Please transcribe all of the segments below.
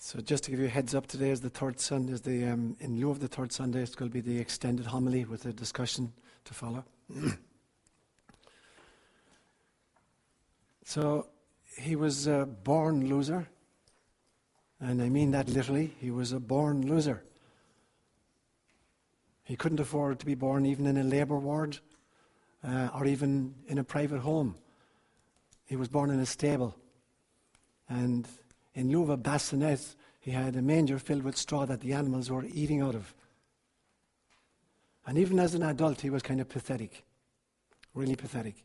So just to give you a heads up, today is the third Sunday. In lieu of the third Sunday, it's going to be the extended homily with a discussion to follow. So he was a born loser, and I mean that literally. He was a born loser. He couldn't afford to be born even in a labour ward or even in a private home. He was born in a stable, and in lieu of a bassinet, he had a manger filled with straw that the animals were eating out of. And even as an adult, he was kind of pathetic, really pathetic.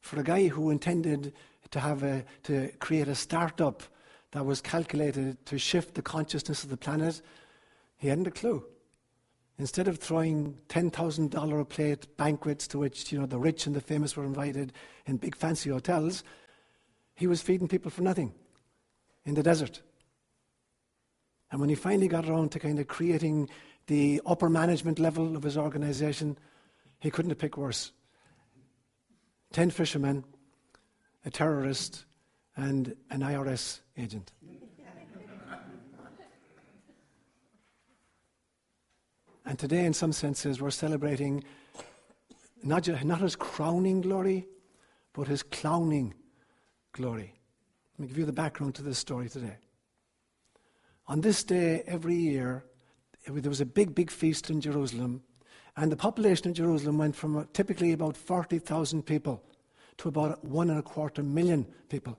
For a guy who intended to create a startup that was calculated to shift the consciousness of the planet, he hadn't a clue. Instead of throwing $10,000 a plate banquets to which the rich and the famous were invited in big fancy hotels, he was feeding people for nothing in the desert. And when he finally got around to kind of creating the upper management level of his organization, he couldn't have picked worse. 10 fishermen, a terrorist, and an IRS agent. And today, in some senses, we're celebrating not his crowning glory, but his clowning glory. Let me give you the background to this story today. On this day, every year, there was a big feast in Jerusalem, and the population of Jerusalem went from typically about 40,000 people to about 1.25 million people,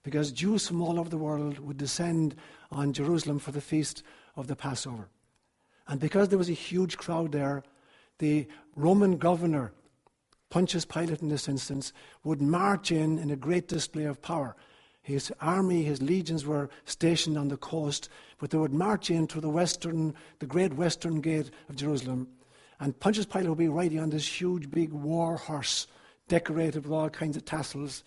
because Jews from all over the world would descend on Jerusalem for the feast of the Passover. And because there was a huge crowd there, the Roman governor, Pontius Pilate in this instance, would march in a great display of power. His army, his legions were stationed on the coast, but they would march in through the great western gate of Jerusalem. And Pontius Pilate would be riding on this huge big war horse, decorated with all kinds of tassels,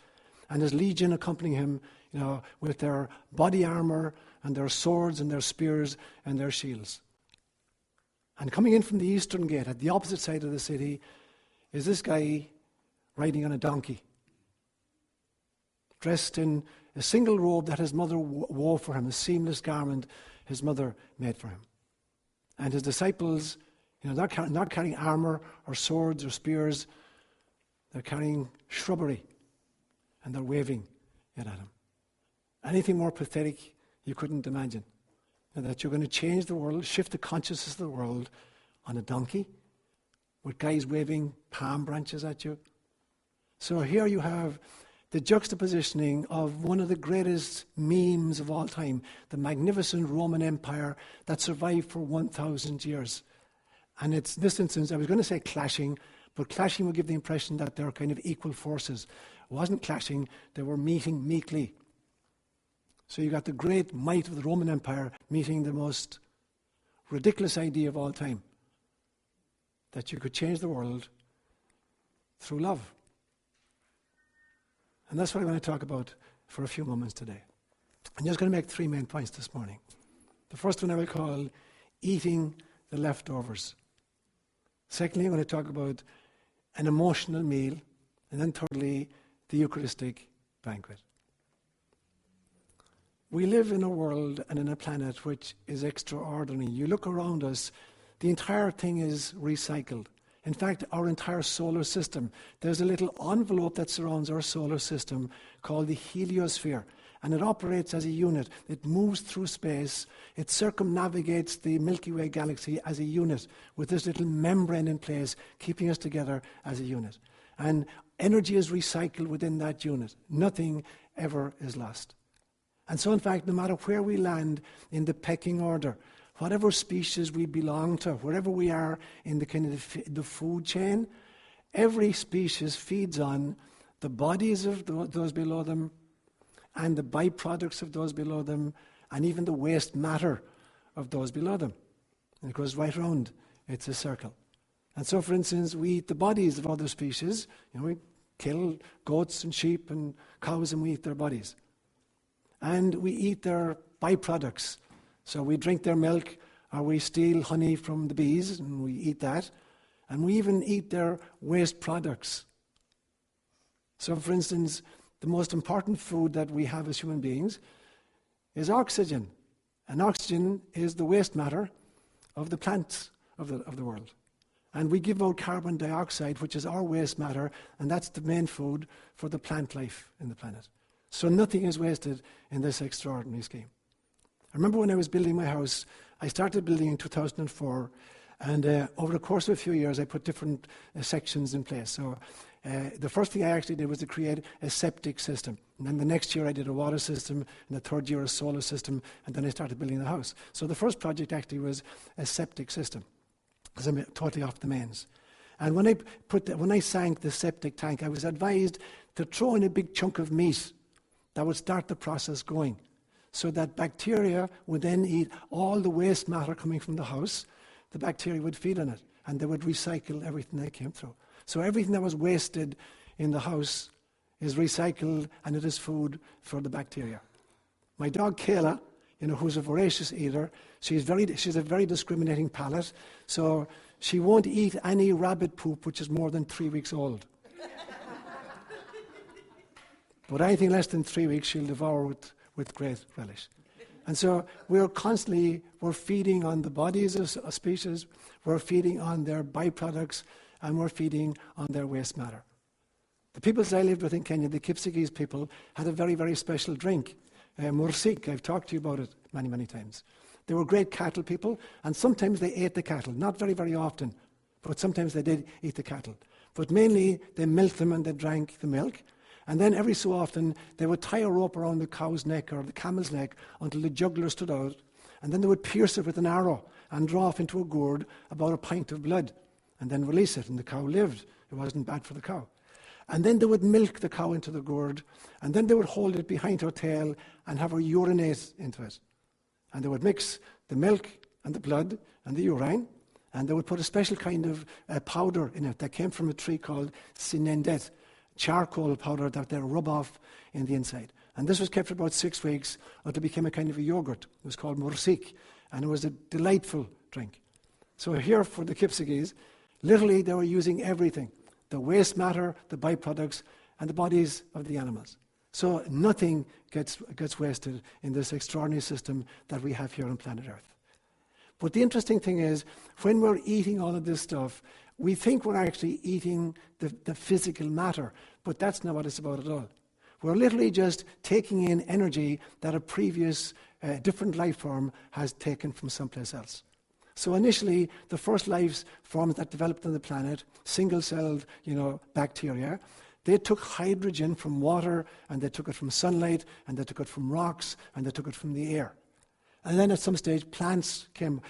and his legion accompanying him, with their body armor and their swords and their spears and their shields. And coming in from the eastern gate, at the opposite side of the city, is this guy riding on a donkey, dressed in a single robe that his mother wove for him, a seamless garment his mother made for him. And his disciples, not carrying armor or swords or spears, they're carrying shrubbery, and they're waving it at him. Anything more pathetic you couldn't imagine. That you're going to change the world, shift the consciousness of the world on a donkey with guys waving palm branches at you. So here you have the juxtapositioning of one of the greatest memes of all time, the magnificent Roman Empire that survived for 1,000 years. And it's this instance, I was going to say clashing, but clashing would give the impression that they're kind of equal forces. It wasn't clashing, they were meeting meekly. So you got the great might of the Roman Empire meeting the most ridiculous idea of all time, that you could change the world through love. And that's what I'm going to talk about for a few moments today. I'm just going to make 3 main points this morning. The first one I will call eating the leftovers. Secondly, I'm going to talk about an emotional meal. And then thirdly, the Eucharistic banquet. We live in a world and in a planet which is extraordinary. You look around us, the entire thing is recycled. In fact, our entire solar system, there's a little envelope that surrounds our solar system called the heliosphere, and it operates as a unit. It moves through space. It circumnavigates the Milky Way galaxy as a unit with this little membrane in place, keeping us together as a unit. And energy is recycled within that unit. Nothing ever is lost. And so, in fact, no matter where we land in the pecking order, whatever species we belong to, wherever we are in the kind of the food chain, every species feeds on the bodies of those below them and the byproducts of those below them and even the waste matter of those below them. And it goes right around. It's a circle. And so, for instance, we eat the bodies of other species. We kill goats and sheep and cows and we eat their bodies. And we eat their byproducts. So we drink their milk, or we steal honey from the bees, and we eat that. And we even eat their waste products. So, for instance, the most important food that we have as human beings is oxygen. And oxygen is the waste matter of the plants of the world. And we give out carbon dioxide, which is our waste matter, and that's the main food for the plant life in the planet. So nothing is wasted in this extraordinary scheme. I remember when I was building my house, I started building in 2004, and over the course of a few years, I put different sections in place. So the first thing I actually did was to create a septic system. And then the next year I did a water system, and the third year a solar system, and then I started building the house. So the first project actually was a septic system, because I'm totally off the mains. And when I sank the septic tank, I was advised to throw in a big chunk of meat that would start the process going, so that bacteria would then eat all the waste matter coming from the house. The bacteria would feed on it, and they would recycle everything that came through. So everything that was wasted in the house is recycled, and it is food for the bacteria. My dog Kayla, who's a voracious eater, she's a very discriminating palate, so she won't eat any rabbit poop which is more than 3 weeks old. But anything less than 3 weeks she'll devour with great relish. And so we're feeding on the bodies of species, we're feeding on their byproducts, and we're feeding on their waste matter. The peoples I lived with in Kenya, the Kipsigis people, had a very, very special drink, mursik. I've talked to you about it many, many times. They were great cattle people, and sometimes they ate the cattle. Not very, very often, but sometimes they did eat the cattle. But mainly they milked them and they drank the milk. And then every so often they would tie a rope around the cow's neck or the camel's neck until the jugular stood out, and then they would pierce it with an arrow and draw off into a gourd about a pint of blood, and then release it, and the cow lived. It wasn't bad for the cow. And then they would milk the cow into the gourd, and then they would hold it behind her tail and have her urinate into it. And they would mix the milk and the blood and the urine, and they would put a special kind of powder in it that came from a tree called sinendet, charcoal powder that they rub off in the inside. And this was kept for about 6 weeks until it became a kind of a yogurt. It was called mursik, and it was a delightful drink. So here for the Kipsigis, literally they were using everything, the waste matter, the byproducts, and the bodies of the animals. So nothing gets wasted in this extraordinary system that we have here on planet Earth. But the interesting thing is, when we're eating all of this stuff, we think we're actually eating the physical matter, but that's not what it's about at all. We're literally just taking in energy that a previous different life form has taken from someplace else. So initially, the first life forms that developed on the planet, single-celled, bacteria, they took hydrogen from water, and they took it from sunlight, and they took it from rocks, and they took it from the air. And then at some stage, plants came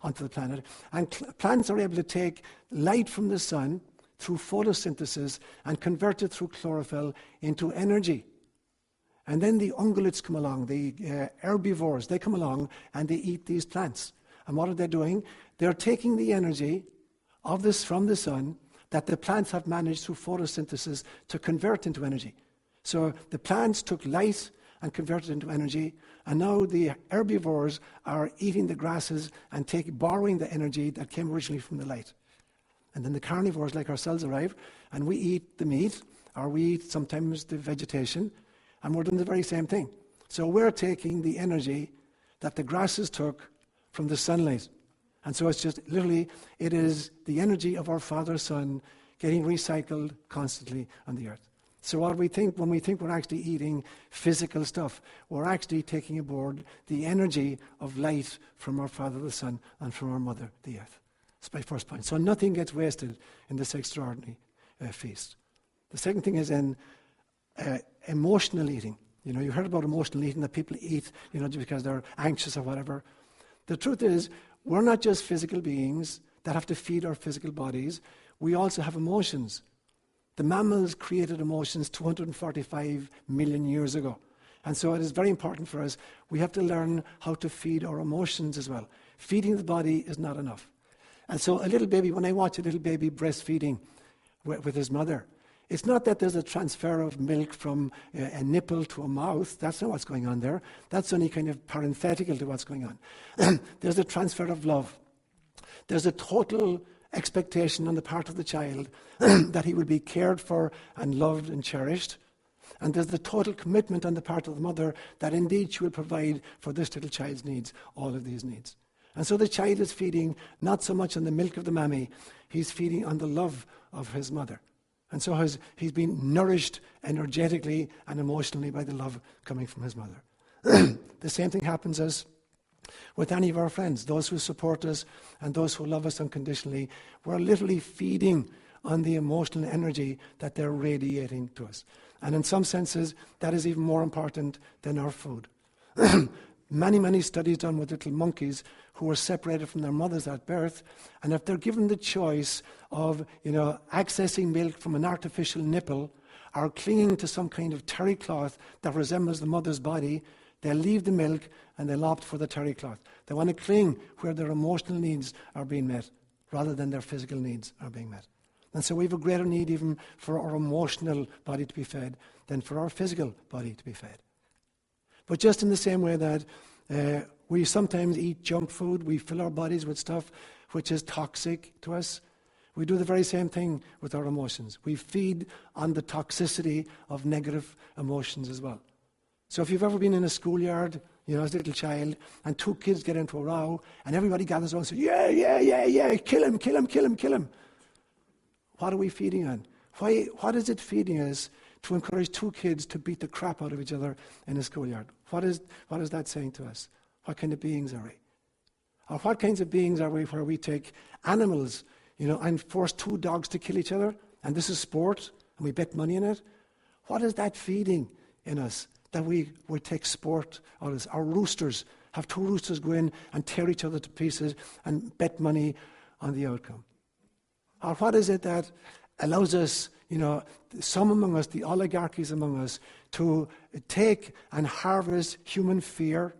onto the planet. And plants are able to take light from the sun through photosynthesis and convert it through chlorophyll into energy. And then the ungulates come along, the herbivores, they come along and they eat these plants. And what are they doing? They're taking the energy of this from the sun that the plants have managed through photosynthesis to convert into energy. So the plants took light and converted it into energy, and now the herbivores are eating the grasses and borrowing the energy that came originally from the light. And then the carnivores like ourselves arrive, and we eat the meat, or we eat sometimes the vegetation, and we're doing the very same thing. So we're taking the energy that the grasses took from the sunlight. And so it's just literally, it is the energy of our Father Son getting recycled constantly on the earth. So what we think, when we think we're actually eating physical stuff, we're actually taking aboard the energy of light from our Father the Son and from our Mother the Earth. That's my first point. So nothing gets wasted in this extraordinary feast. The second thing is in emotional eating. You heard about emotional eating, that people eat, just because they're anxious or whatever. The truth is, we're not just physical beings that have to feed our physical bodies. We also have emotions. The mammals created emotions 245 million years ago. And so it is very important for us. We have to learn how to feed our emotions as well. Feeding the body is not enough. And so a little baby, when I watch a little baby breastfeeding with his mother, it's not that there's a transfer of milk from a nipple to a mouth. That's not what's going on there. That's only kind of parenthetical to what's going on. There's a transfer of love. There's a total expectation on the part of the child that he will be cared for and loved and cherished. And there's the total commitment on the part of the mother that indeed she will provide for this little child's needs, all of these needs. And so the child is feeding not so much on the milk of the mammy, he's feeding on the love of his mother. And so he's been nourished energetically and emotionally by the love coming from his mother. The same thing happens as with any of our friends, those who support us and those who love us unconditionally. We're literally feeding on the emotional energy that they're radiating to us. And in some senses, that is even more important than our food. Many studies done with little monkeys who were separated from their mothers at birth, and if they're given the choice of, accessing milk from an artificial nipple or clinging to some kind of terry cloth that resembles the mother's body, they'll leave the milk and they'll opt for the terry cloth. They want to cling where their emotional needs are being met rather than their physical needs are being met. And so we have a greater need even for our emotional body to be fed than for our physical body to be fed. But just in the same way that we sometimes eat junk food, we fill our bodies with stuff which is toxic to us, we do the very same thing with our emotions. We feed on the toxicity of negative emotions as well. So if you've ever been in a schoolyard, as a little child, and two kids get into a row, and everybody gathers around and says, yeah, kill him. What are we feeding on? What is it feeding us to encourage two kids to beat the crap out of each other in a schoolyard? What is that saying to us? What kind of beings are we? Or what kinds of beings are we where we take animals, and force two dogs to kill each other, and this is sport, and we bet money in it? What is that feeding in us that we take sport out of this? Our roosters, have two roosters go in and tear each other to pieces and bet money on the outcome. Or what is it that allows us, some among us, the oligarchies among us, to take and harvest human fear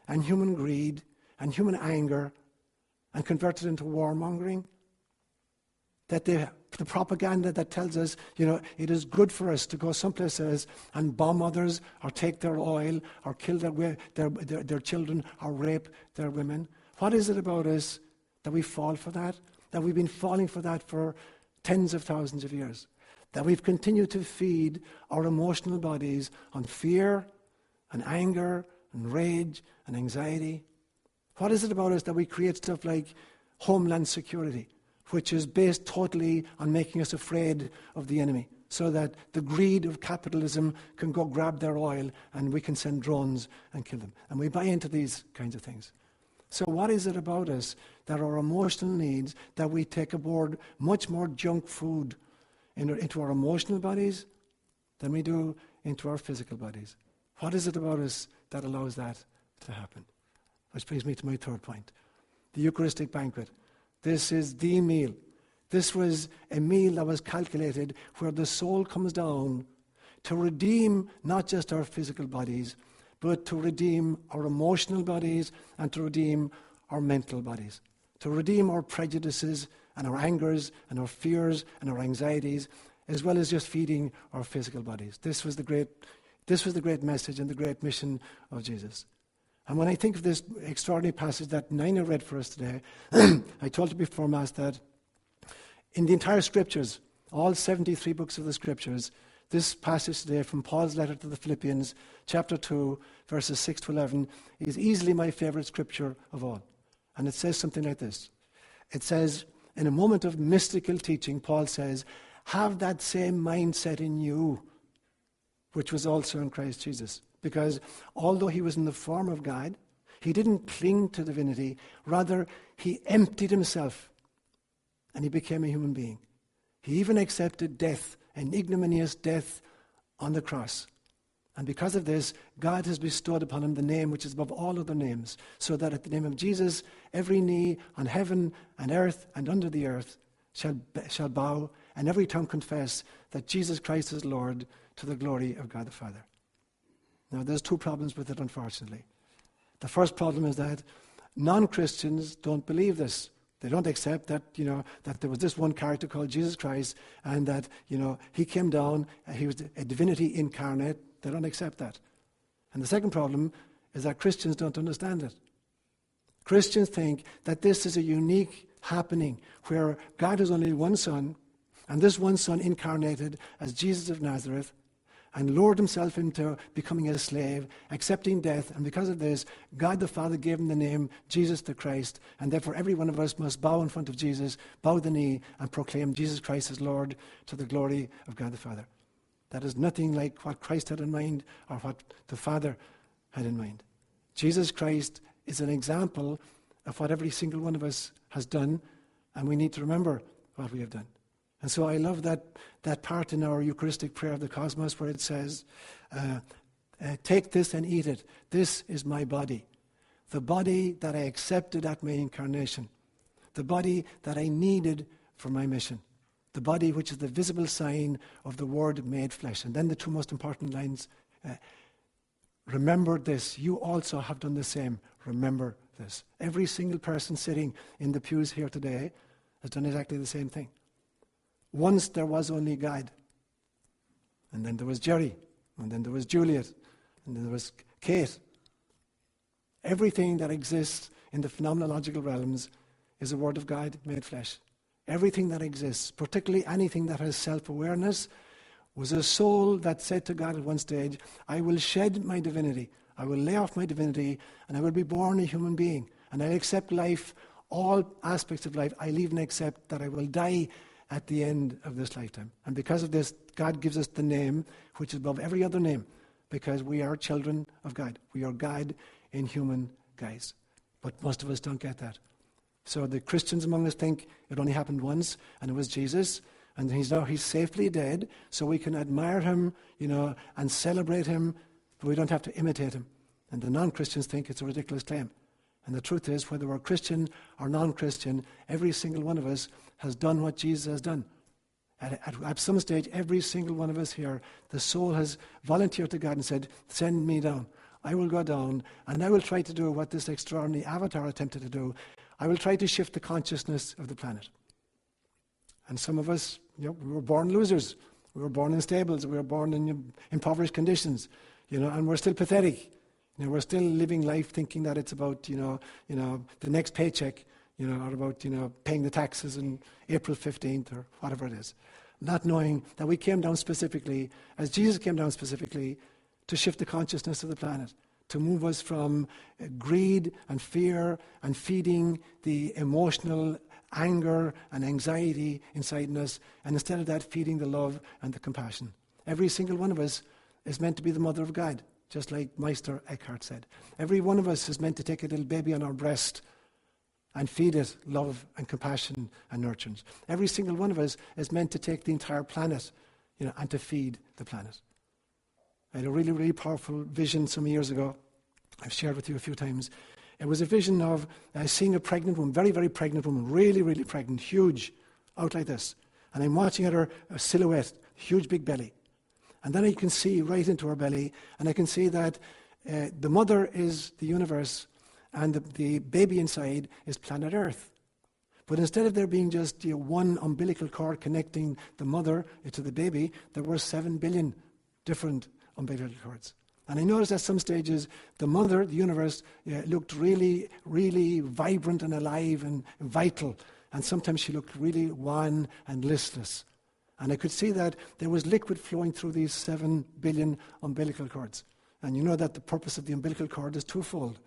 and human greed and human anger and convert it into warmongering? That the propaganda that tells us, it is good for us to go someplace else and bomb others or take their oil or kill their children or rape their women. What is it about us that we fall for that? That we've been falling for that for tens of thousands of years. That we've continued to feed our emotional bodies on fear and anger and rage and anxiety. What is it about us that we create stuff like homeland security, which is based totally on making us afraid of the enemy, so that the greed of capitalism can go grab their oil and we can send drones and kill them. And we buy into these kinds of things. So what is it about us that our emotional needs, that we take aboard much more junk food into our emotional bodies than we do into our physical bodies? What is it about us that allows that to happen? Which brings me to my third point. The Eucharistic banquet. This is the meal. This was a meal that was calculated where the soul comes down to redeem not just our physical bodies, but to redeem our emotional bodies and to redeem our mental bodies, to redeem our prejudices and our angers and our fears and our anxieties, as well as just feeding our physical bodies. This was the great message and the great mission of Jesus. And when I think of this extraordinary passage that Nina read for us today, I told you before Mass that in the entire Scriptures, all 73 books of the Scriptures, this passage today from Paul's letter to the Philippians, chapter 2, verses 6 to 11, is easily my favorite scripture of all. And it says something like this. It says, in a moment of mystical teaching, Paul says, have that same mindset in you, which was also in Christ Jesus. Because although he was in the form of God, he didn't cling to divinity. Rather, he emptied himself and he became a human being. He even accepted death, an ignominious death on the cross. And because of this, God has bestowed upon him the name which is above all other names, so that at the name of Jesus, every knee on heaven and earth and under the earth shall bow, and every tongue confess that Jesus Christ is Lord, to the glory of God the Father. Now, there's two problems with it, unfortunately. The first problem is that non-Christians don't believe this. They don't accept that, that there was this one character called Jesus Christ and that, he came down, he was a divinity incarnate. They don't accept that. And the second problem is that Christians don't understand it. Christians think that this is a unique happening where God has only one Son, and this one Son incarnated as Jesus of Nazareth, and lowered himself into becoming a slave, accepting death. And because of this, God the Father gave him the name Jesus the Christ. And therefore every one of us must bow in front of Jesus, bow the knee, and proclaim Jesus Christ as Lord to the glory of God the Father. That is nothing like what Christ had in mind or what the Father had in mind. Jesus Christ is an example of what every single one of us has done, and we need to remember what we have done. And so I love that part in our Eucharistic prayer of the Cosmos where it says, take this and eat it. This is my body. The body that I accepted at my incarnation. The body that I needed for my mission. The body which is the visible sign of the Word made flesh. And then the two most important lines, remember this. You also have done the same. Remember this. Every single person sitting in the pews here today has done exactly the same thing. Once there was only God, and then there was Jerry, and then there was Juliet, and then there was Kate. Everything that exists in the phenomenological realms is a word of God made flesh. Everything that exists, particularly anything that has self-awareness, was a soul that said to God at one stage, I will shed my divinity, I will lay off my divinity, and I will be born a human being, and I'll accept life, all aspects of life. I'll even accept that I will die at the end of this lifetime. And because of this, God gives us the name which is above every other name, because we are children of God. We are God in human guise. But most of us don't get that. So the Christians among us think it only happened once, and it was Jesus, and he's safely dead, so we can admire him, and celebrate him, but we don't have to imitate him. And the non-Christians think it's a ridiculous claim. And the truth is, whether we're Christian or non-Christian, every single one of us has done what Jesus has done. At some stage, every single one of us here, the soul has volunteered to God and said, send me down. I will go down, and I will try to do what this extraordinary avatar attempted to do. I will try to shift the consciousness of the planet. And some of us, we were born losers. We were born in stables. We were born in impoverished conditions, and we're still pathetic. We're still living life thinking that it's about, the next paycheck, or about, paying the taxes on April 15th or whatever it is. Not knowing that we came down specifically, as Jesus came down specifically, to shift the consciousness of the planet, to move us from greed and fear and feeding the emotional anger and anxiety inside us, and instead of that, feeding the love and the compassion. Every single one of us is meant to be the mother of God, just like Meister Eckhart said. Every one of us is meant to take a little baby on our breast and feed it love and compassion and nurturance. Every single one of us is meant to take the entire planet, and to feed the planet. I had a really, really powerful vision some years ago. I've shared with you a few times. It was a vision of seeing a pregnant woman, very, very pregnant woman, really, really pregnant, huge, out like this. And I'm watching at her silhouette, huge big belly. And then I can see right into her belly, and I can see that the mother is the universe, and the baby inside is planet Earth. But instead of there being just one umbilical cord connecting the mother to the baby, there were 7 billion different umbilical cords. And I noticed at some stages the mother, the universe, looked really, really vibrant and alive and vital. And sometimes she looked really wan and listless. And I could see that there was liquid flowing through these 7 billion umbilical cords. And you know that the purpose of the umbilical cord is twofold.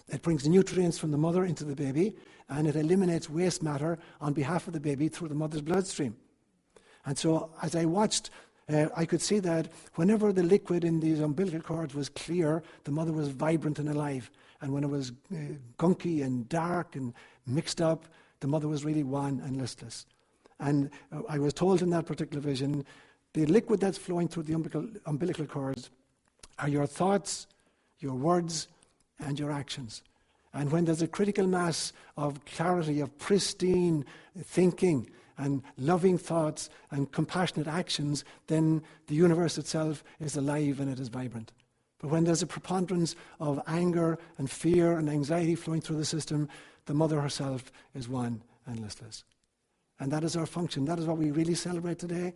It brings nutrients from the mother into the baby, and it eliminates waste matter on behalf of the baby through the mother's bloodstream. And so as I watched, I could see that whenever the liquid in these umbilical cords was clear, the mother was vibrant and alive. And when it was gunky and dark and mixed up, the mother was really wan and listless. And I was told in that particular vision, the liquid that's flowing through the umbilical cords are your thoughts, your words, and your actions. And when there's a critical mass of clarity, of pristine thinking and loving thoughts and compassionate actions, then the universe itself is alive and it is vibrant. But when there's a preponderance of anger and fear and anxiety flowing through the system, the mother herself is wan and listless. And that is our function. That is what we really celebrate today.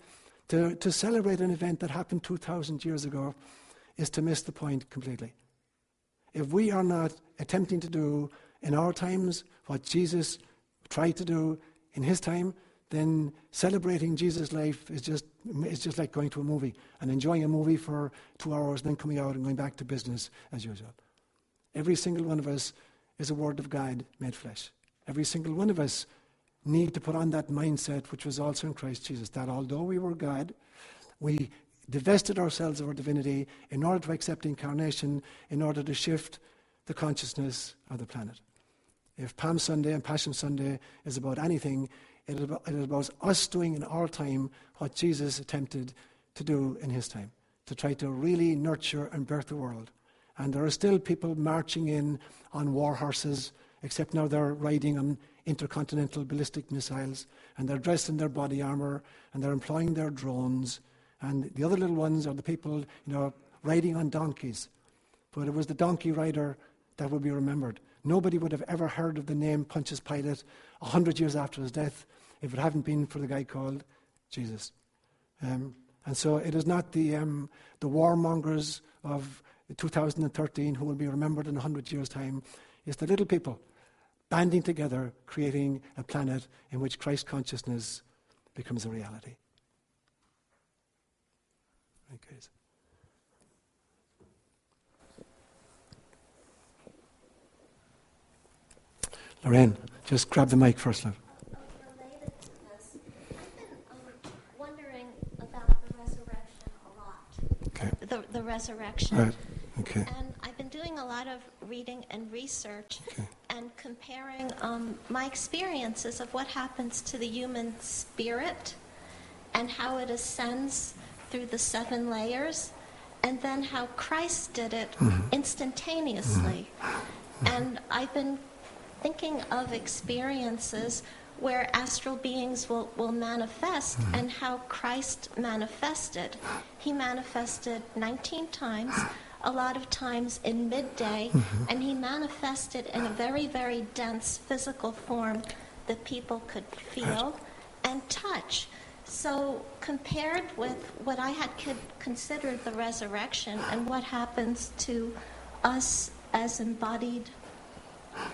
To celebrate an event that happened 2,000 years ago is to miss the point completely. If we are not attempting to do in our times what Jesus tried to do in his time, then celebrating Jesus' life is just like going to a movie and enjoying a movie for 2 hours and then coming out and going back to business as usual. Every single one of us is a word of God made flesh. Every single one of us need to put on that mindset which was also in Christ Jesus, that although we were God, we divested ourselves of our divinity in order to accept incarnation, in order to shift the consciousness of the planet. If Palm Sunday and Passion Sunday is about anything, it is about us doing in our time what Jesus attempted to do in his time, to try to really nurture and birth the world. And there are still people marching in on war horses, except now they're riding on intercontinental ballistic missiles, and they're dressed in their body armor, and they're employing their drones, and the other little ones are the people, riding on donkeys. But it was the donkey rider that will be remembered. Nobody would have ever heard of the name Pontius Pilate 100 years after his death if it hadn't been for the guy called Jesus. And so it is not the warmongers of 2013 who will be remembered in 100 years' time. It's the little people banding together, creating a planet in which Christ consciousness becomes a reality. Okay. Lorraine, just grab the mic first, love. Related to this, I've been wondering about the resurrection a lot. Okay. The resurrection. Right. Okay. And I've been doing a lot of reading and research and comparing my experiences of what happens to the human spirit and how it ascends through the 7 layers, and then how Christ did it instantaneously. And I've been thinking of experiences where astral beings will manifest and how Christ manifested. He manifested 19 times, a lot of times in midday, and he manifested in a very, very dense physical form that people could feel and touch. So compared with what I had considered the resurrection and what happens to us as embodied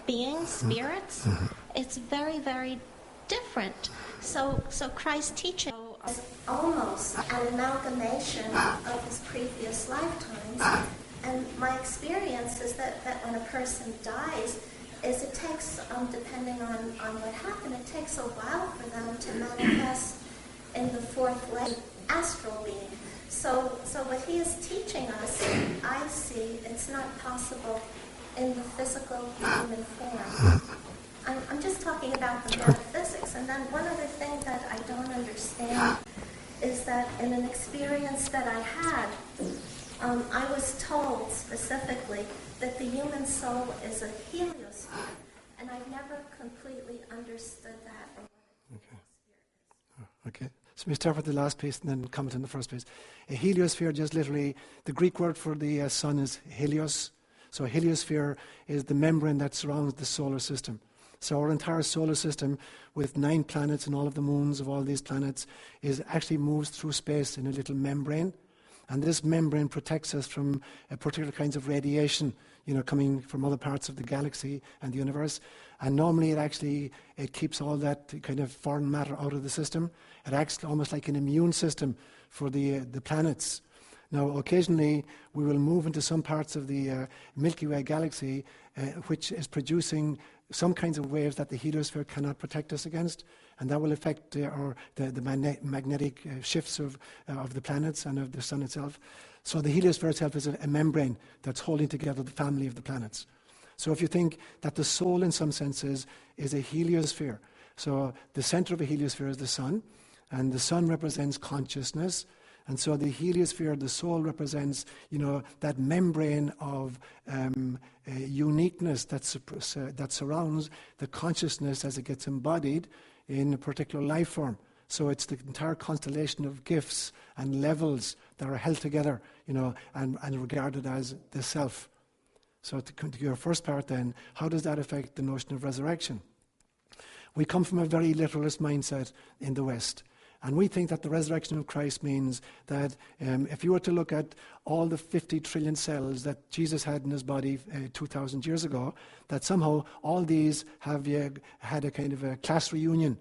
beings, spirits, it's very, very different. So Christ's teaching is almost an amalgamation of his previous lifetimes. And my experience is that when a person dies, is it takes, depending on what happened, it takes a while for them to manifest in the 4th layer, astral being. So what he is teaching us, I see, it's not possible in the physical human form. I'm just talking about the metaphysics. And then one other thing that I don't understand is that in an experience that I had, I was told specifically that the human soul is a heliosphere, and I've never completely understood that. Okay. So we start with the last piece and then comment on the first piece. A heliosphere, just literally, the Greek word for the sun is helios. So a heliosphere is the membrane that surrounds the solar system. So our entire solar system, with 9 planets and all of the moons of all these planets, actually moves through space in a little membrane. And this membrane protects us from particular kinds of radiation, coming from other parts of the galaxy and the universe. And normally it keeps all that kind of foreign matter out of the system. It acts almost like an immune system for the planets. Now, occasionally, we will move into some parts of the Milky Way galaxy, which is producing some kinds of waves that the heliosphere cannot protect us against, and that will affect the magnetic shifts of the planets and of the sun itself. So the heliosphere itself is a membrane that's holding together the family of the planets. So if you think that the soul, in some senses, is a heliosphere, so the center of a heliosphere is the sun, and the sun represents consciousness. And so the heliosphere, the soul, represents, that membrane of uniqueness that surrounds the consciousness as it gets embodied in a particular life form. So it's the entire constellation of gifts and levels that are held together, and regarded as the self. So to come to your first part then, how does that affect the notion of resurrection? We come from a very literalist mindset in the West. And we think that the resurrection of Christ means that if you were to look at all the 50 trillion cells that Jesus had in his body 2,000 years ago, that somehow all these have had a kind of a class reunion.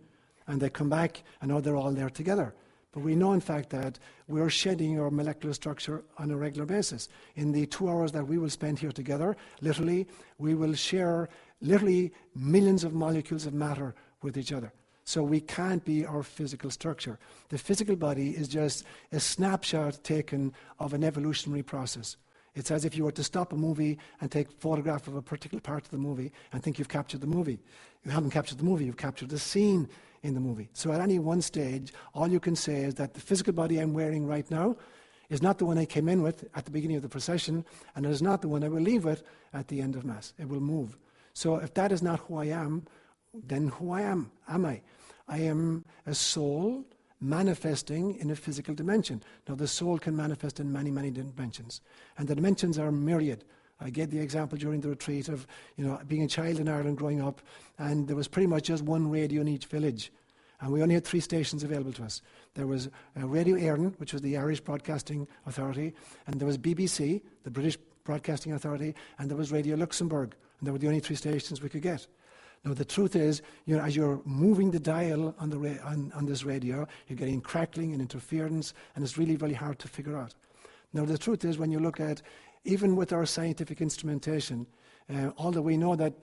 and they come back, and now they're all there together. But we know, in fact, that we're shedding our molecular structure on a regular basis. In the 2 hours that we will spend here together, literally, we will share literally millions of molecules of matter with each other. So we can't be our physical structure. The physical body is just a snapshot taken of an evolutionary process. It's as if you were to stop a movie and take a photograph of a particular part of the movie and think you've captured the movie. You haven't captured the movie, you've captured the scene in the movie. So at any one stage, all you can say is that the physical body I'm wearing right now is not the one I came in with at the beginning of the procession, and it is not the one I will leave with at the end of Mass. It will move. So if that is not who I am, then who am I? I am a soul manifesting in a physical dimension. Now, the soul can manifest in many, many dimensions. And the dimensions are myriad. I gave the example during the retreat of, being a child in Ireland growing up, and there was pretty much just one radio in each village. And we only had 3 stations available to us. There was Radio Éireann, which was the Irish Broadcasting Authority, and there was BBC, the British Broadcasting Authority, and there was Radio Luxembourg. And they were the only 3 stations we could get. Now, the truth is, as you're moving the dial on this radio, you're getting crackling and interference, and it's really, really hard to figure out. Now, the truth is, when you look at, even with our scientific instrumentation, although we know that,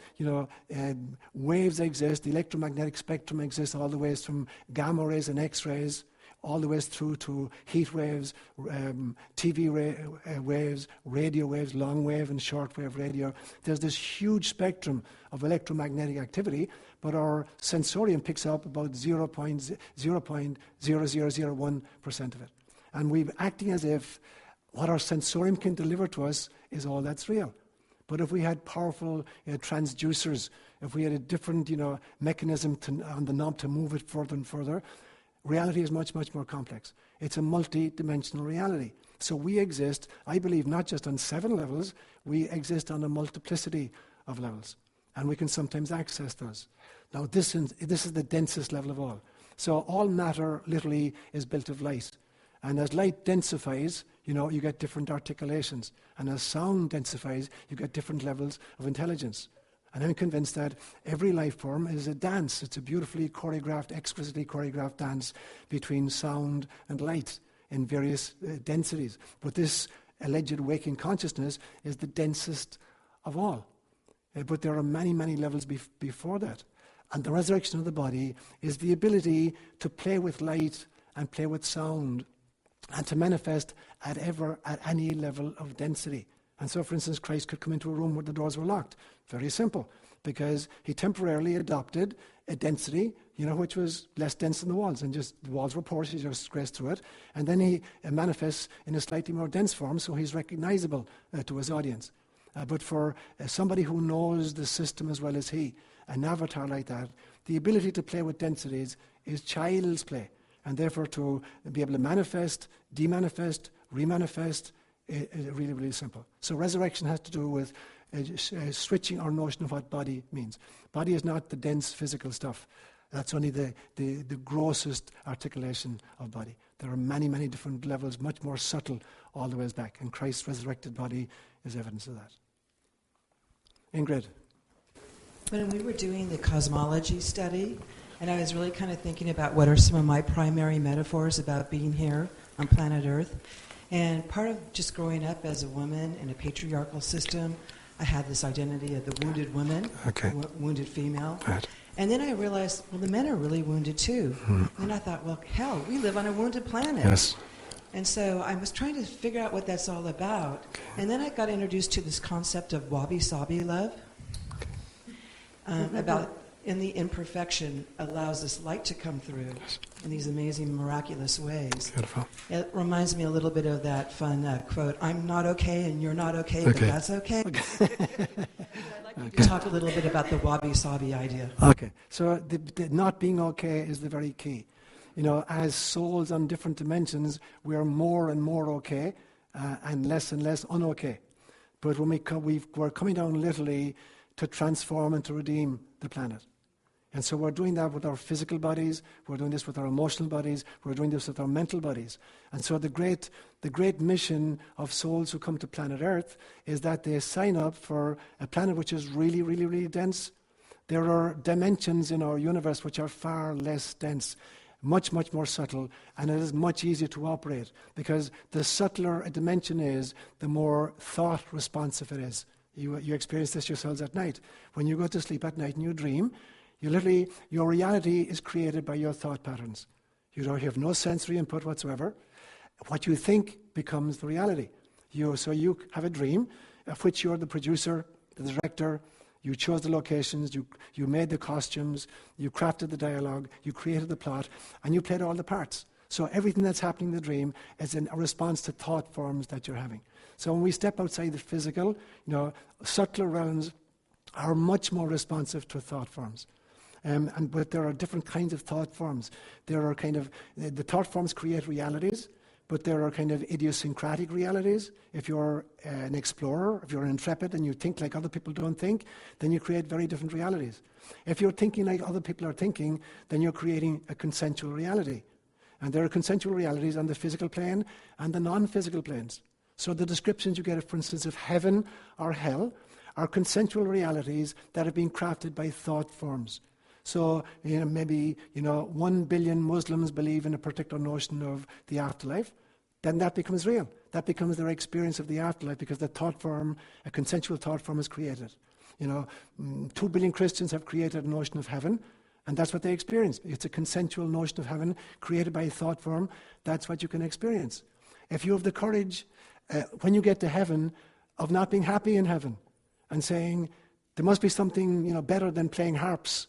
waves exist, the electromagnetic spectrum exists all the ways from gamma rays and X-rays, all the ways through to heat waves, TV waves, radio waves, long wave and short wave radio. There's this huge spectrum of electromagnetic activity, but our sensorium picks up about 0.0001% of it. And we're acting as if what our sensorium can deliver to us is all that's real. But if we had powerful transducers, if we had a different mechanism on the knob to move it further and further, reality is much, much more complex. It's a multi-dimensional reality. So we exist, I believe, not just on 7 levels, we exist on a multiplicity of levels. And we can sometimes access those. Now, this is the densest level of all. So all matter literally is built of light. And as light densifies, you get different articulations. And as sound densifies, you get different levels of intelligence. And I'm convinced that every life form is a dance. It's a beautifully choreographed, exquisitely choreographed dance between sound and light in various densities. But this alleged waking consciousness is the densest of all. But there are many, many levels before that. And the resurrection of the body is the ability to play with light and play with sound and to manifest at any level of density. And so, for instance, Christ could come into a room where the doors were locked. Very simple, because he temporarily adopted a density, which was less dense than the walls, and just the walls were porous, he just grazed through it. And then he manifests in a slightly more dense form, so he's recognizable to his audience. But for somebody who knows the system as well as he, an avatar like that, the ability to play with densities is child's play. And therefore to be able to manifest, demanifest, remanifest, is really, really simple. So resurrection has to do with switching our notion of what body means. Body is not the dense physical stuff. That's only the grossest articulation of body. There are many, many different levels, much more subtle all the ways back. And Christ's resurrected body is evidence of that. Ingrid. When we were doing the cosmology study, and I was really kind of thinking about what are some of my primary metaphors about being here on planet Earth. And part of just growing up as a woman in a patriarchal system, I had this identity of the wounded woman, wounded female. Right. And then I realized, well, the men are really wounded too. And I thought, well, hell, we live on a wounded planet. Yes. And so I was trying to figure out what that's all about. And then I got introduced to this concept of wabi-sabi love, about in the imperfection allows this light to come through in these amazing, miraculous ways. Beautiful. It reminds me a little bit of that fun quote, I'm not okay and you're not okay, but that's okay. I'd like you to talk a little bit about the wabi-sabi idea. Okay, so the not being okay is the very key. As souls on different dimensions, we are more and more okay and less unokay. But when we're coming down literally to transform and to redeem the planet. And so we're doing that with our physical bodies, we're doing this with our emotional bodies, we're doing this with our mental bodies. And so the great mission of souls who come to planet Earth is that they sign up for a planet which is really, really, really dense, There are dimensions in our universe which are far less dense, much, much more subtle, and it is much easier to operate, because the subtler a dimension is, the more thought responsive it is. You experience this yourselves at night. When you go to sleep at night and you dream, your reality is created by your thought patterns. You have no sensory input whatsoever. What you think becomes the reality. So you have a dream of which you're the producer, the director. You chose the locations, you made the costumes, you crafted the dialogue, you created the plot, and you played all the parts. So everything that's happening in the dream is in a response to thought forms that you're having. So when we step outside the physical, subtler realms are much more responsive to thought forms. But there are different kinds of thought forms. There are the thought forms create realities, but there are kind of idiosyncratic realities. If you're an explorer, if you're an intrepid and you think like other people don't think, then you create very different realities. If you're thinking like other people are thinking, then you're creating a consensual reality. And there are consensual realities on the physical plane and the non-physical planes. So the descriptions you get, for instance, of heaven or hell are consensual realities that are being crafted by thought forms. So, maybe 1 billion Muslims believe in a particular notion of the afterlife, then that becomes real. That becomes their experience of the afterlife, because the thought form, a consensual thought form, is created. 2 billion Christians have created a notion of heaven, and that's what they experience. It's a consensual notion of heaven created by a thought form. That's what you can experience. If you have the courage, when you get to heaven, of not being happy in heaven and saying, there must be something better than playing harps,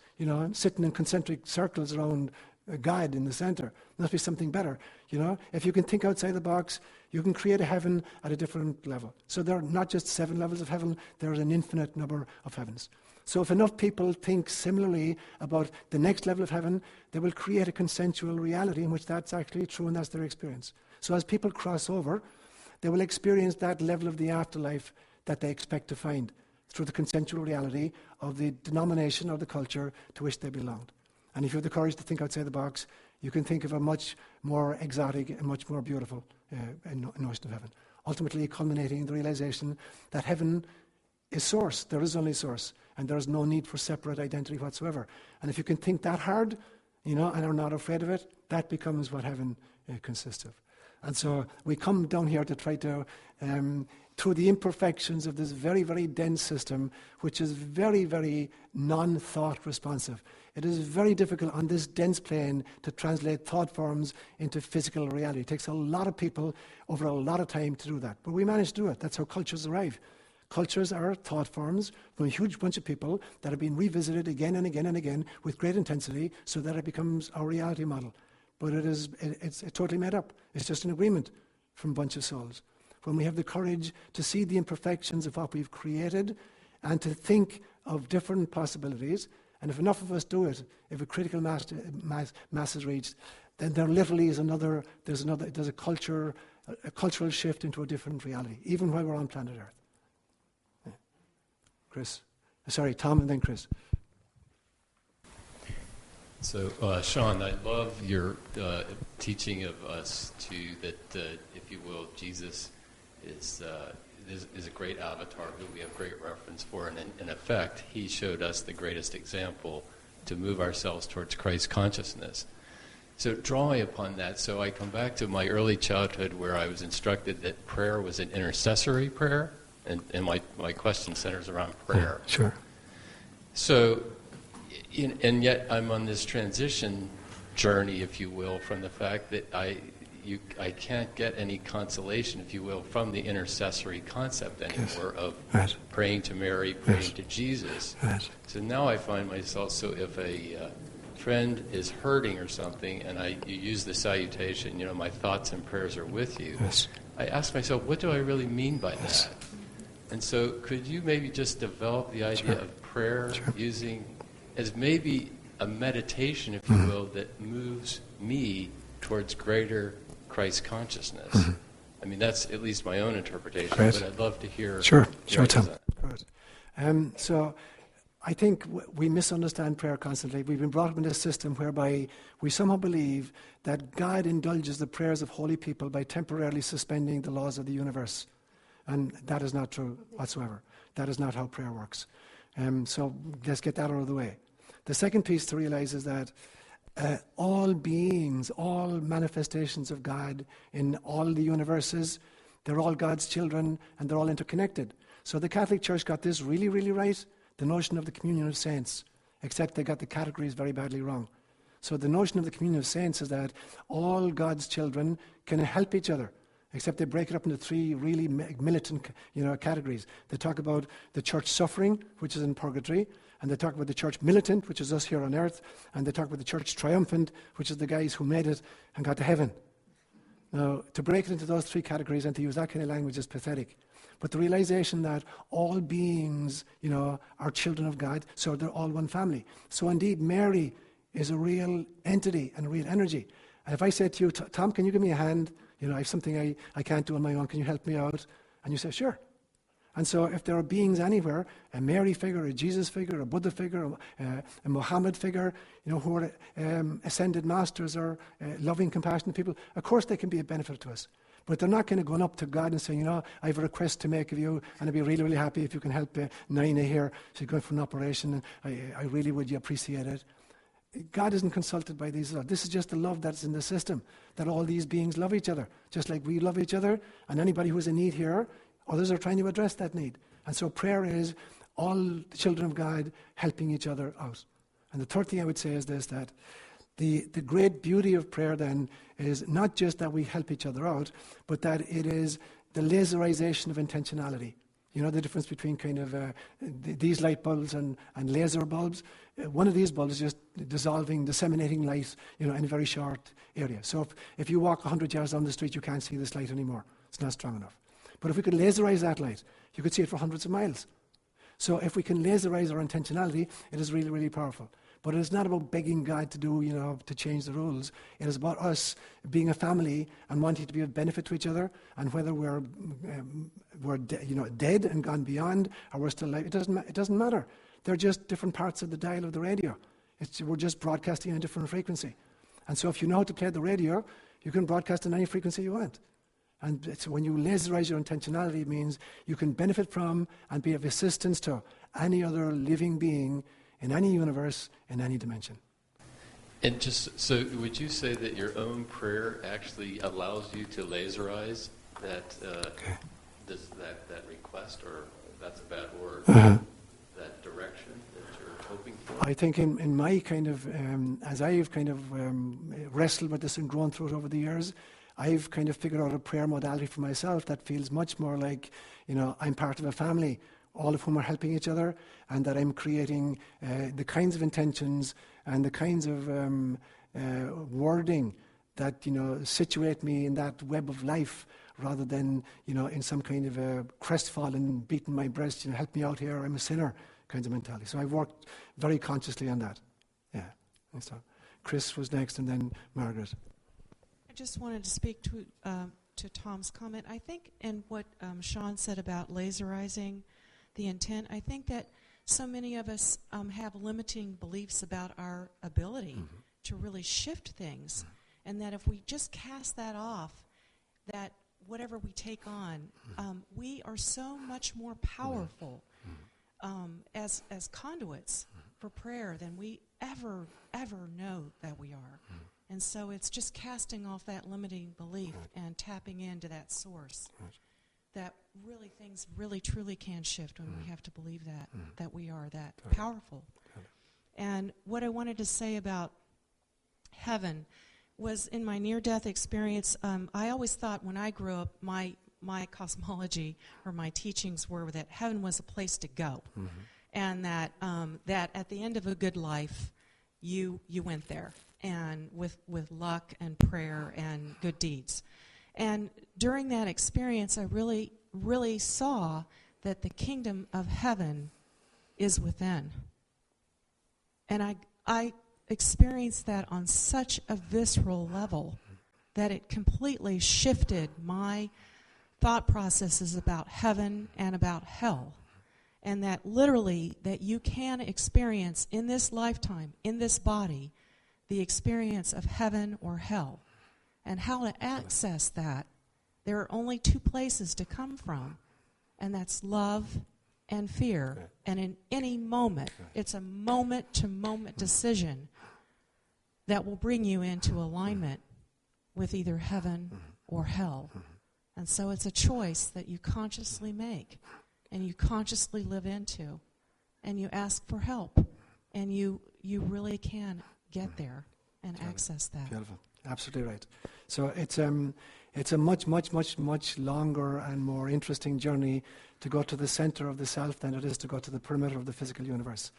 sitting in concentric circles around a guide in the center. There must be something better. If you can think outside the box, you can create a heaven at a different level. So there are not just 7 levels of heaven, there is an infinite number of heavens. So if enough people think similarly about the next level of heaven, they will create a consensual reality in which that's actually true and that's their experience. So as people cross over, they will experience that level of the afterlife that they expect to find through the consensual reality of the denomination or the culture to which they belonged. And if you have the courage to think outside the box, you can think of a much more exotic and much more beautiful notion of heaven. Ultimately culminating in the realization that heaven is source. There is only source. And there is no need for separate identity whatsoever. And if you can think that hard, and are not afraid of it, that becomes what heaven consists of. And so we come down here to try to, through the imperfections of this very, very dense system, which is very, very non-thought responsive. It is very difficult on this dense plane to translate thought forms into physical reality. It takes a lot of people over a lot of time to do that. But we manage to do it. That's how cultures arrive. Cultures are thought forms from a huge bunch of people that have been revisited again and again and again with great intensity so that it becomes our reality model. But it's totally made up. It's just an agreement from a bunch of souls. When we have the courage to see the imperfections of what we've created and to think of different possibilities, and if enough of us do it, if a critical mass is reached, then there literally is there's a cultural shift into a different reality, even while we're on planet Earth. Yeah. Chris. Sorry, Tom and then Chris. So, Sean, I love your teaching of us that, if you will, Jesus is a great avatar who we have great reference for, and in effect, he showed us the greatest example to move ourselves towards Christ consciousness. So, drawing upon that, so I come back to my early childhood where I was instructed that prayer was an intercessory prayer, and my question centers around prayer. Yeah, sure. So. And yet I'm on this transition journey, if you will, from the fact that I can't get any consolation, if you will, from the intercessory concept anymore of praying to Mary, praying to Jesus. Right. So now I find myself, so if a friend is hurting or something, and you use the salutation, my thoughts and prayers are with you, I ask myself, what do I really mean by that? And so could you maybe just develop the idea of prayer using as maybe a meditation, if you will, that moves me towards greater Christ consciousness. Mm-hmm. I mean, that's at least my own interpretation, but I'd love to hear. Sure, Tom. So I think we misunderstand prayer constantly. We've been brought up in this system whereby we somehow believe that God indulges the prayers of holy people by temporarily suspending the laws of the universe. And that is not true whatsoever. That is not how prayer works. So let's get that out of the way. The second piece to realize is that all beings, all manifestations of God in all the universes, they're all God's children and they're all interconnected. So the Catholic Church got this really, really right, the notion of the communion of saints, except they got the categories very badly wrong. So the notion of the communion of saints is that all God's children can help each other, except they break it up into three really militant categories. They talk about the church suffering, which is in purgatory, and they talk about the church militant, which is us here on earth, and they talk about the church triumphant, which is the guys who made it and got to heaven. Now, to break it into those three categories and to use that kind of language is pathetic. But the realization that all beings, are children of God, so they're all one family. So indeed, Mary is a real entity and a real energy. And if I say to you, Tom, can you give me a hand? I have something I can't do on my own. Can you help me out? And you say, sure. And so if there are beings anywhere, a Mary figure, a Jesus figure, a Buddha figure, a Muhammad figure, who are ascended masters or loving, compassionate people, of course they can be a benefit to us. But they're not kind of going up to God and saying, I have a request to make of you, and I'd be really, really happy if you can help Nina here. She's going for an operation, and I really would appreciate it. God isn't consulted by these. This is just the love that's in the system, that all these beings love each other, just like we love each other, and anybody who's in need here, others are trying to address that need. And so prayer is all the children of God helping each other out. And the third thing I would say is this, that the great beauty of prayer then is not just that we help each other out, but that it is the laserization of intentionality. The difference between kind of these light bulbs and laser bulbs. One of these bulbs is just disseminating light, in a very short area. So if you walk 100 yards down the street, you can't see this light anymore. It's not strong enough. But if we could laserize that light, you could see it for hundreds of miles. So if we can laserize our intentionality, it is really, really powerful. But it is not about begging God to do, to change the rules. It is about us being a family and wanting to be of benefit to each other. And whether we're dead and gone beyond, or we're still alive, it doesn't matter. They're just different parts of the dial of the radio. We're just broadcasting on a different frequency. And so if you know how to play the radio, you can broadcast on any frequency you want. And so when you laserize your intentionality, it means you can benefit from and be of assistance to any other living being in any universe, in any dimension. And just so, would you say that your own prayer actually allows you to laserize that that request, or that's a bad word, that direction that you're hoping for? I think in my kind of, as I've kind of wrestled with this and grown through it over the years, I've kind of figured out a prayer modality for myself that feels much more like, I'm part of a family, all of whom are helping each other, and that I'm creating the kinds of intentions and the kinds of wording that, situate me in that web of life, rather than, in some kind of a crestfallen, beating my breast, help me out here, I'm a sinner, kinds of mentality. So I've worked very consciously on that. Yeah. And so Chris was next, and then Margaret. I just wanted to speak to Tom's comment. I think in what Sean said about laserizing the intent, I think that so many of us have limiting beliefs about our ability to really shift things, and that if we just cast that off, that whatever we take on, we are so much more powerful as conduits for prayer than we ever know that we are. And so it's just casting off that limiting belief and tapping into that source. That really things really truly can shift when we have to believe that we are that powerful. And what I wanted to say about heaven was, in my near-death experience, I always thought when I grew up, my cosmology or my teachings were that heaven was a place to go, and that at the end of a good life, you went there, and with luck and prayer and good deeds. And during that experience, I really, really saw that the kingdom of heaven is within. And I experienced that on such a visceral level that it completely shifted my thought processes about heaven and about hell. And that literally that you can experience in this lifetime, in this body, the experience of heaven or hell. And how to access that, there are only two places to come from, and that's love and fear. Right. And in any moment, Right. it's a moment-to-moment decision that will bring you into alignment with either heaven or hell. And so it's a choice that you consciously make and you consciously live into, and you ask for help, and you really can get there and access that. Beautiful. Absolutely right. So it's a much longer and more interesting journey to go to the center of the self than it is to go to the perimeter of the physical universe.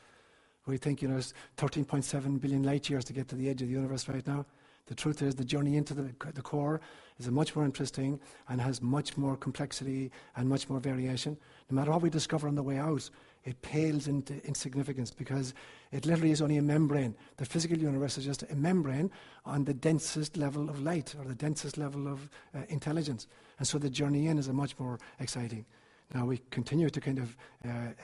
We think, it's 13.7 billion light years to get to the edge of the universe right now. The truth is the journey into the core is much more interesting and has much more complexity and much more variation. No matter what we discover on the way out, it pales into insignificance because it literally is only a membrane. The physical universe is just a membrane on the densest level of light or the densest level of intelligence. And so the journey in is a much more exciting. Now we continue to kind of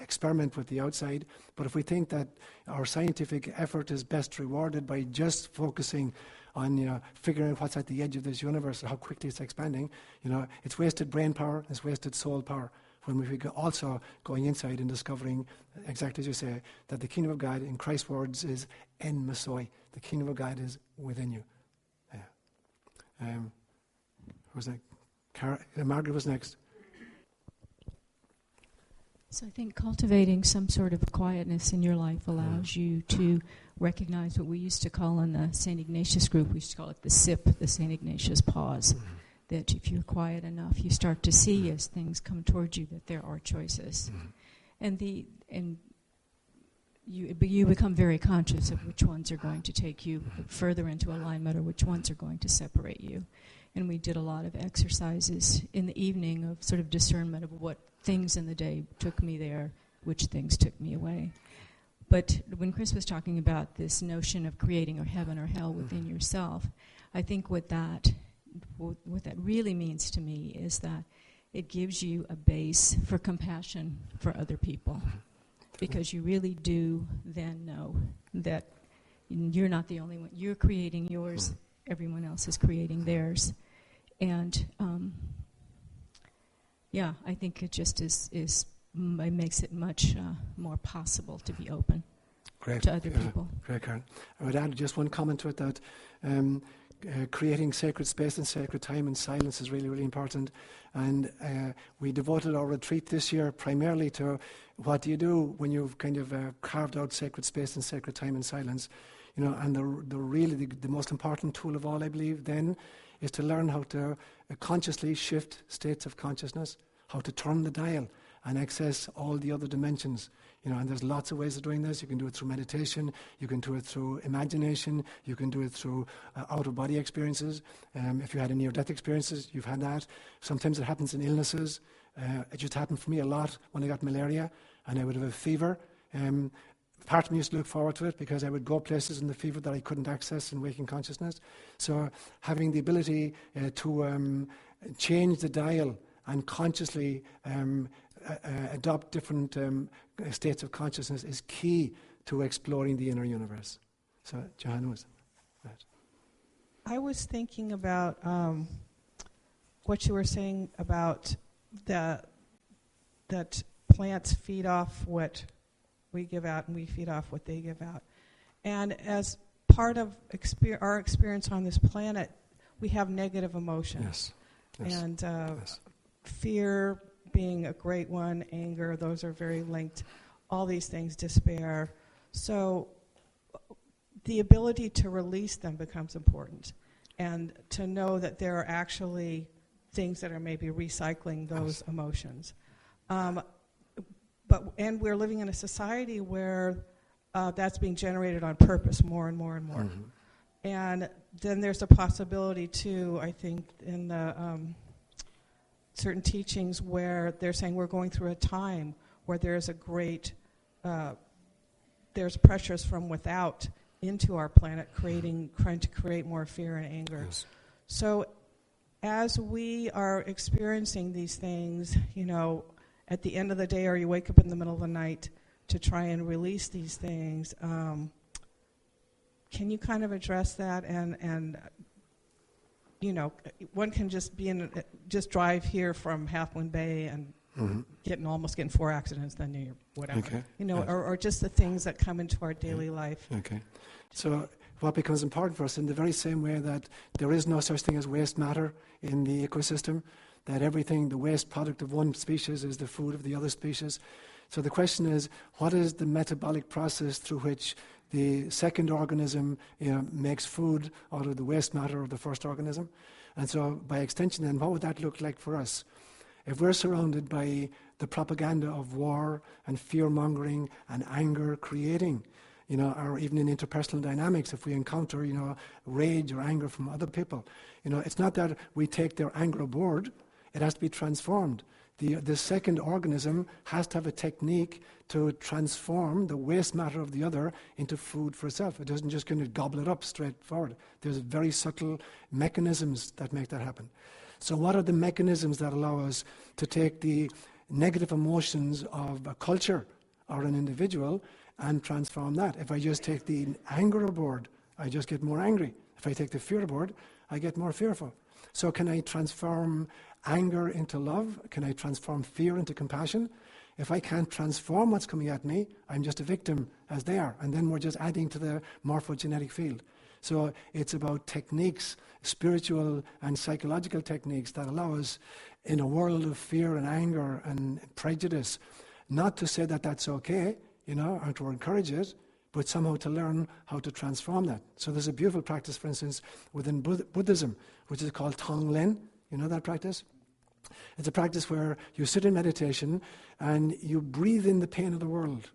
experiment with the outside, but if we think that our scientific effort is best rewarded by just focusing on figuring out what's at the edge of this universe or how quickly it's expanding, it's wasted brain power, it's wasted soul power. When we also going inside and discovering, exactly as you say, that the kingdom of God, in Christ's words, is en mesoi. The kingdom of God is within you. Yeah. Who was that? Margaret was next. So I think cultivating some sort of quietness in your life allows you to recognize what we used to call in the St. Ignatius group, we used to call it the SIP, the St. Ignatius pause. That if you're quiet enough, you start to see as things come towards you that there are choices. And you become very conscious of which ones are going to take you further into alignment or which ones are going to separate you. And we did a lot of exercises in the evening of sort of discernment of what things in the day took me there, which things took me away. But when Chris was talking about this notion of creating a heaven or hell within yourself, I think what that really means to me is that it gives you a base for compassion for other people, because you really do then know that you're not the only one. You're creating yours, everyone else is creating theirs. And I think it just it makes it much more possible to be open to other people. Great, Karen. I would add just one comment to it that creating sacred space and sacred time and silence is really, really important. And we devoted our retreat this year primarily to what do you do when you've kind of carved out sacred space and sacred time and silence. And the most important tool of all, I believe, then is to learn how to consciously shift states of consciousness, how to turn the dial and access all the other dimensions. And there's lots of ways of doing this. You can do it through meditation, you can do it through imagination, you can do it through out-of-body experiences. If you had a near-death experiences, you've had that. Sometimes it happens in illnesses. It just happened for me a lot when I got malaria, and I would have a fever. Part of me used to look forward to it because I would go places in the fever that I couldn't access in waking consciousness. So having the ability to change the dial and consciously adopt different states of consciousness is key to exploring the inner universe. So, Johanna was right. I was thinking about what you were saying about that plants feed off what we give out and we feed off what they give out. And as part of our experience on this planet, we have negative emotions. Yes. And fear being a great one, anger, those are very linked. All these things, despair. So the ability to release them becomes important, and to know that there are actually things that are maybe recycling those emotions. And we're living in a society where that's being generated on purpose more and more and more. Mm-hmm. And then there's a possibility too, I think, in the certain teachings where they're saying we're going through a time where there's a great, there's pressures from without into our planet, trying to create more fear and anger. Yes. So as we are experiencing these things, at the end of the day, or you wake up in the middle of the night to try and release these things, can you kind of address that? And one can just just drive here from Half Moon Bay and almost getting 4 accidents, then you're whatever. Okay. Yes. or just the things that come into our daily life. Okay. So what becomes important for us, in the very same way that there is no such thing as waste matter in the ecosystem, that everything, the waste product of one species is the food of the other species. So the question is, what is the metabolic process through which the second organism makes food out of the waste matter of the first organism? And so by extension then, what would that look like for us? If we're surrounded by the propaganda of war and fear-mongering and anger creating, or even in interpersonal dynamics, if we encounter, rage or anger from other people, it's not that we take their anger aboard, it has to be transformed. The second organism has to have a technique to transform the waste matter of the other into food for itself. It doesn't just kind of gobble it up straight forward. There's very subtle mechanisms that make that happen. So what are the mechanisms that allow us to take the negative emotions of a culture or an individual and transform that? If I just take the anger aboard, I just get more angry. If I take the fear aboard, I get more fearful. So can I transform anger into love? Can I transform fear into compassion? If I can't transform what's coming at me, I'm just a victim as they are. And then we're just adding to the morphogenetic field. So it's about techniques, spiritual and psychological techniques that allow us, in a world of fear and anger and prejudice, not to say that that's okay, or to encourage it, but somehow to learn how to transform that. So there's a beautiful practice, for instance, within Buddhism, which is called Tonglen. You know that practice? It's a practice where you sit in meditation and you breathe in the pain of the world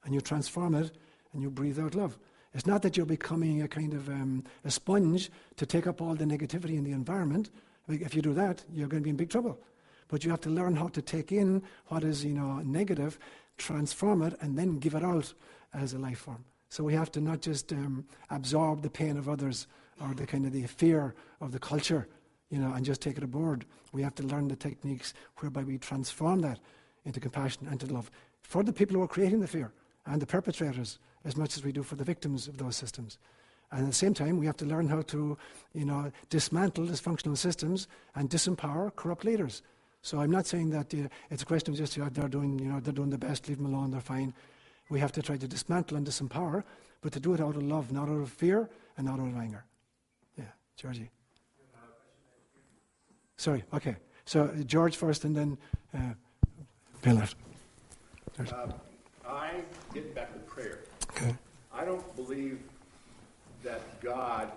and you transform it and you breathe out love. It's not that you're becoming a kind of a sponge to take up all the negativity in the environment. If you do that, you're going to be in big trouble. But you have to learn how to take in what is, negative, transform it, and then give it out as a life form. So we have to not just absorb the pain of others or the kind of the fear of the culture, and just take it aboard. We have to learn the techniques whereby we transform that into compassion and to love for the people who are creating the fear and the perpetrators as much as we do for the victims of those systems. And at the same time, we have to learn how to, dismantle dysfunctional systems and disempower corrupt leaders. So I'm not saying that it's a question of just they're doing the best, leave them alone, they're fine. We have to try to dismantle and disempower, but to do it out of love, not out of fear and not out of anger. Yeah, Georgie. Sorry, okay. So George first and then Bill after. I get back to prayer. Okay. I don't believe that God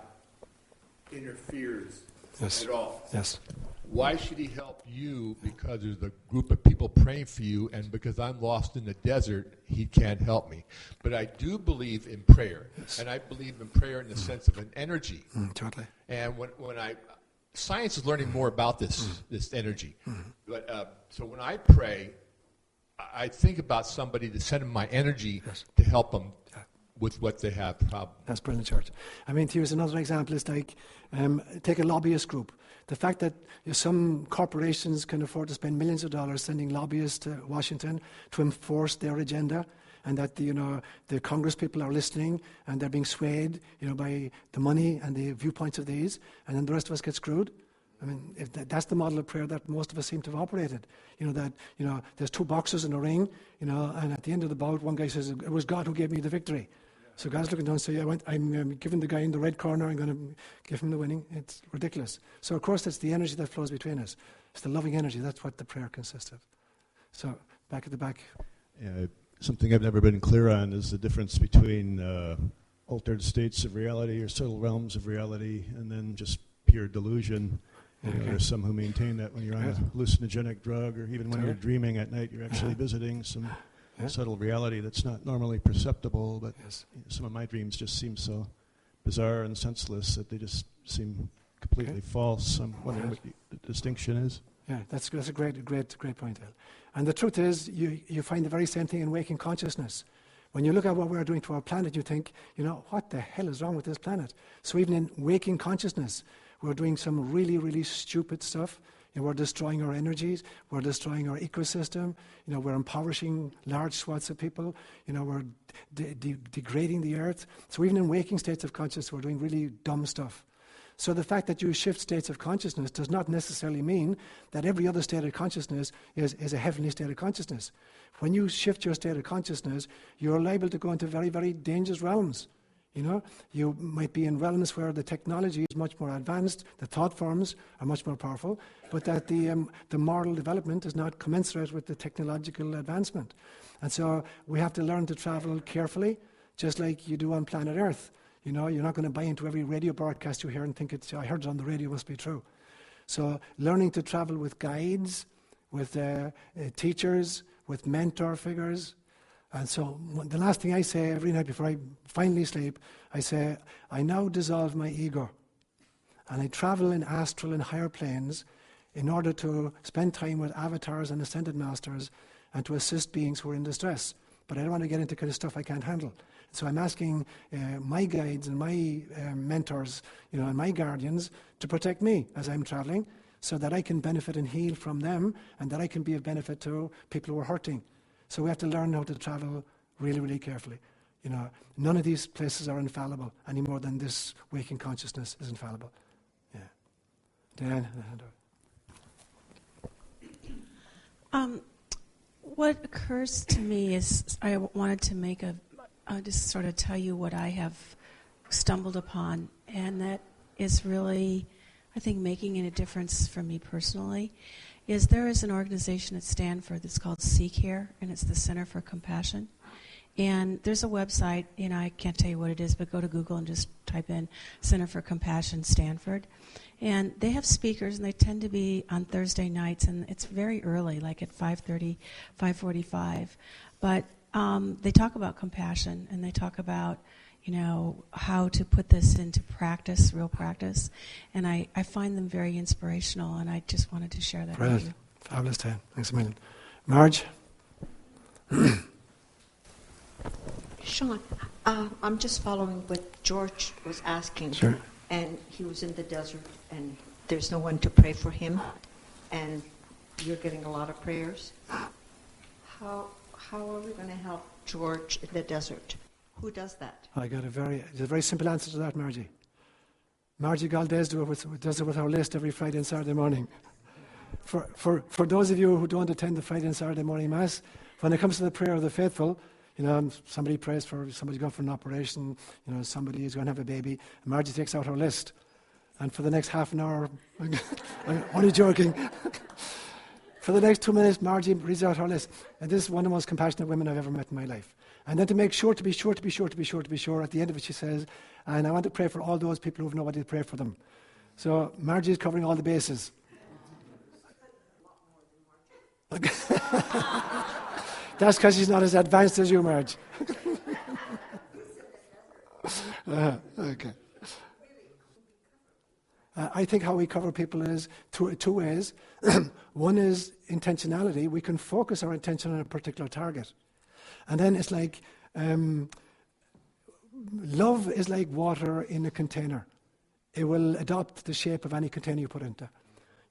interferes at all. Yes. Why should he help you? Because there's a group of people praying for you, and because I'm lost in the desert, he can't help me. But I do believe in prayer, and I believe in prayer in the sense of an energy. Totally. And when science is learning more about this energy. But so when I pray, I think about somebody to send them my energy to help them with what they have problem. That's brilliant, George. I mean, to use another example, is like take a lobbyist group. The fact that some corporations can afford to spend millions of dollars sending lobbyists to Washington to enforce their agenda, and that the Congress people are listening and they're being swayed by the money and the viewpoints of these, and then the rest of us get screwed. I mean, if that's the model of prayer that most of us seem to have operated. There's two boxers in a ring, and at the end of the bout, one guy says, "It was God who gave me the victory." So God's looking down and saying, I'm giving the guy in the red corner, I'm going to give him the winning. It's ridiculous. So, of course, it's the energy that flows between us. It's the loving energy. That's what the prayer consists of. So, back at the back. Something I've never been clear on is the difference between altered states of reality or subtle realms of reality and then just pure delusion. There's some who maintain that when you're on a hallucinogenic drug or even when you're dreaming at night, you're actually visiting some subtle reality that's not normally perceptible, but some of my dreams just seem so bizarre and senseless that they just seem completely false. I'm wondering what the distinction is. Yeah, that's a great point, Al. And the truth is, you find the very same thing in waking consciousness. When you look at what we're doing to our planet, you think, what the hell is wrong with this planet? So even in waking consciousness, we're doing some really, really stupid stuff. We're destroying our energies. We're destroying our ecosystem. We're impoverishing large swaths of people. We're degrading the earth. So even in waking states of consciousness, we're doing really dumb stuff. So the fact that you shift states of consciousness does not necessarily mean that every other state of consciousness is a heavenly state of consciousness. When you shift your state of consciousness, you're liable to go into very, very dangerous realms. You know, you might be in realms where the technology is much more advanced, the thought forms are much more powerful, but that the moral development is not commensurate with the technological advancement. And so we have to learn to travel carefully, just like you do on planet Earth. You know, you're not going to buy into every radio broadcast you hear and think I heard it on the radio, must be true. So learning to travel with guides, with teachers, with mentor figures. And so the last thing I say every night before I finally sleep, I say, I now dissolve my ego. And I travel in astral and higher planes in order to spend time with avatars and ascended masters and to assist beings who are in distress. But I don't want to get into kind of stuff I can't handle. So I'm asking my guides and my mentors, you know, and my guardians to protect me as I'm traveling so that I can benefit and heal from them and that I can be of benefit to people who are hurting. So we have to learn how to travel really, really carefully. You know, none of these places are infallible any more than this waking consciousness is infallible. Yeah. Dan? What occurs to me is I wanted to make just sort of tell you what I have stumbled upon, and that is really, I think, making a difference for me personally, is there is an organization at Stanford that's called CCARE, and it's the Center for Compassion. And there's a website, you know, I can't tell you what it is, but go to Google and just type in Center for Compassion Stanford. And they have speakers, and they tend to be on Thursday nights, and it's very early, like at 5:30, 5:45. But they talk about compassion, and they talk about, you know, how to put this into practice, real practice. And I find them very inspirational, and I just wanted to share that with you. Fabulous, Dan. Thanks a million. Marge? Sean, I'm just following what George was asking. Sure. And he was in the desert, and there's no one to pray for him, and you're getting a lot of prayers. How are we going to help George in the desert? Who does that? I got a very simple answer to that, Margie. Margie Galdes does it with our list every Friday and Saturday morning. For those of you who don't attend the Friday and Saturday morning Mass, when it comes to the prayer of the faithful, you know, somebody prays for somebody's going for an operation, you know, somebody is going to have a baby, and Margie takes out her list. And for the next half an hour, I'm only joking, for the next 2 minutes, Margie reads out her list. And this is one of the most compassionate women I've ever met in my life. And then to make sure, to be sure, at the end of it she says, and I want to pray for all those people who have nobody to pray for them. So Margie is covering all the bases. That's because she's not as advanced as you, Marge. Okay. I think how we cover people is two ways. One is intentionality. We can focus our attention on a particular target. And then it's like, love is like water in a container. It will adopt the shape of any container you put into.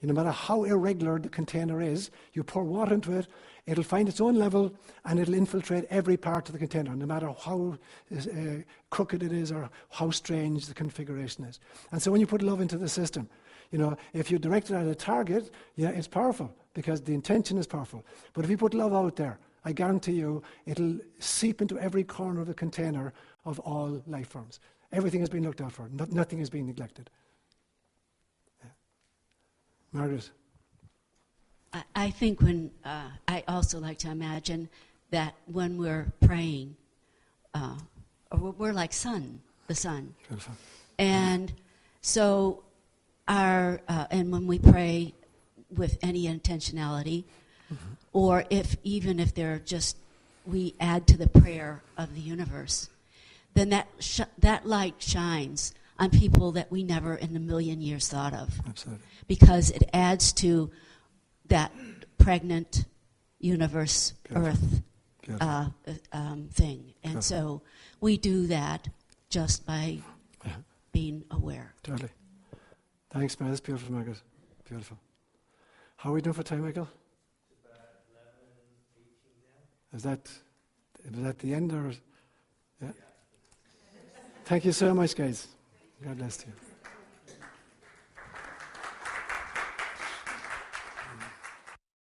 No matter how irregular the container is, you pour water into it, it'll find its own level and it'll infiltrate every part of the container, no matter how crooked it is or how strange the configuration is. And so when you put love into the system, if you direct it at a target, it's powerful because the intention is powerful. But if you put love out there, I guarantee you it'll seep into every corner of the container of all life forms. Everything is being looked out for. Nothing is being neglected. Margaret? I think I also like to imagine that when we're praying, we're like the sun. Beautiful. And so and when we pray with any intentionality, mm-hmm. or even if they're just, we add to the prayer of the universe, then that light shines on people that we never in a million years thought of. Absolutely. Because it adds to that pregnant universe, Beautiful. earth Beautiful. Thing. And Beautiful. so we do that just by being aware. Totally. Thanks, man. That's beautiful, Margaret. Beautiful. How are we doing for time, Michael? About 11:18 now. Is that the end, or? Yeah. Thank you so much, guys. God bless you.